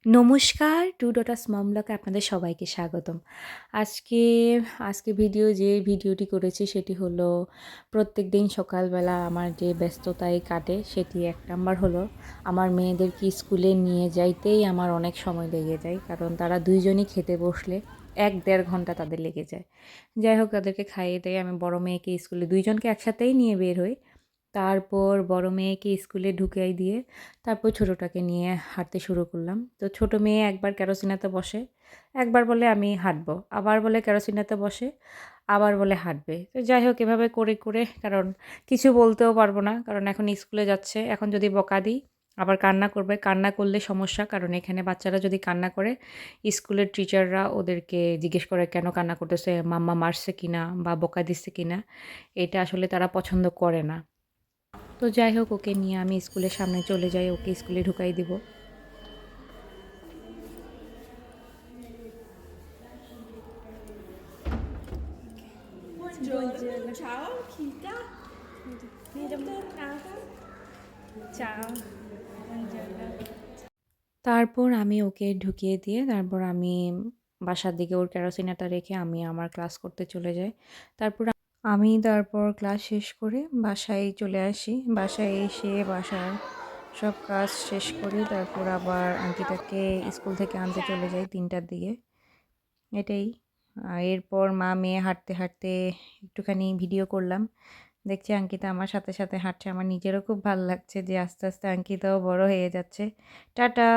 নমস্কার, two daughters মম ব্লগে আপনাদের সবাইকে স্বাগতম। আজকে আজকে যে ভিডিওটি করেছি সেটি হলো প্রত্যেকদিন সকালবেলা আমার যে ব্যস্ততায় কাটে সেটি ১ নাম্বার হলো আমার মেয়েদেরকে স্কুলে নিয়ে যাইতেই আমার অনেক সময় লেগে যায়। কারণ তারা ২ জনই খেতে বসলে ১-১.৫ ঘন্টা তাদের লেগে যায়। যাই হোক তাদেরকে খাইয়ে দেই। আমি বড় মেয়েকে স্কুলে ২ জনকে একসাথেই নিয়ে বের হই। তারপর বড় মেয়েকে স্কুলে ঢুকিয়ে দিয়ে তারপর ছোটোটাকে নিয়ে হাঁটতে শুরু করলাম। তো ছোটো মেয়ে একবার কেরোসিনাতে বসে, একবার বলে আমি হাঁটবো, আবার বলে কেরোসিনাতে বসে, আবার বলে হাঁটবে। তো যাই হোক এভাবে করে কারণ কিছু বলতেও পারবো না। কারণ এখন স্কুলে যাচ্ছে। এখন যদি বকা দিই আবার কান্না করবে। কান্না করলে সমস্যা। কারণ এখানে বাচ্চারা যদি কান্না করে স্কুলের টিচাররা ওদেরকে জিজ্ঞেস করে কেন কান্না করতেছে? মাম্মা মারছে কিনা বা বকা দিচ্ছে কিনা? এটা আসলে তারা পছন্দ করে না। তো যাই হোক ওকে নিয়ে আমি স্কুলের সামনে চলে যাই, ওকে স্কুলে ঢুকাই দিব। Buongiorno, ciao Kita. Bentornata. চাও তারপর আমি ওকে ঢুকিয়ে দিয়ে তারপর আমি বাসার দিকে ওর কেরোসিনাটা রেখে আমি আমার ক্লাস করতে চলে যাই। তারপর ক্লাস শেষ করে বাসায় চলে আসি। বাসায় এসে বাসার সব কাজ শেষ করি। তারপর আবার আঙ্কিতাকে স্কুল থেকে আনতে চলে যাই ৩টার দিকে। এটাই। এরপর মা মেয়ে হাঁটতে একটুখানি ভিডিও করলাম। দেখছি আঙ্কিতা আমার সাথে হাঁটছে। আমার নিজেরও খুব ভাল লাগছে যে আস্তে আঙ্কিতাও বড় হয়ে যাচ্ছে। টাটা।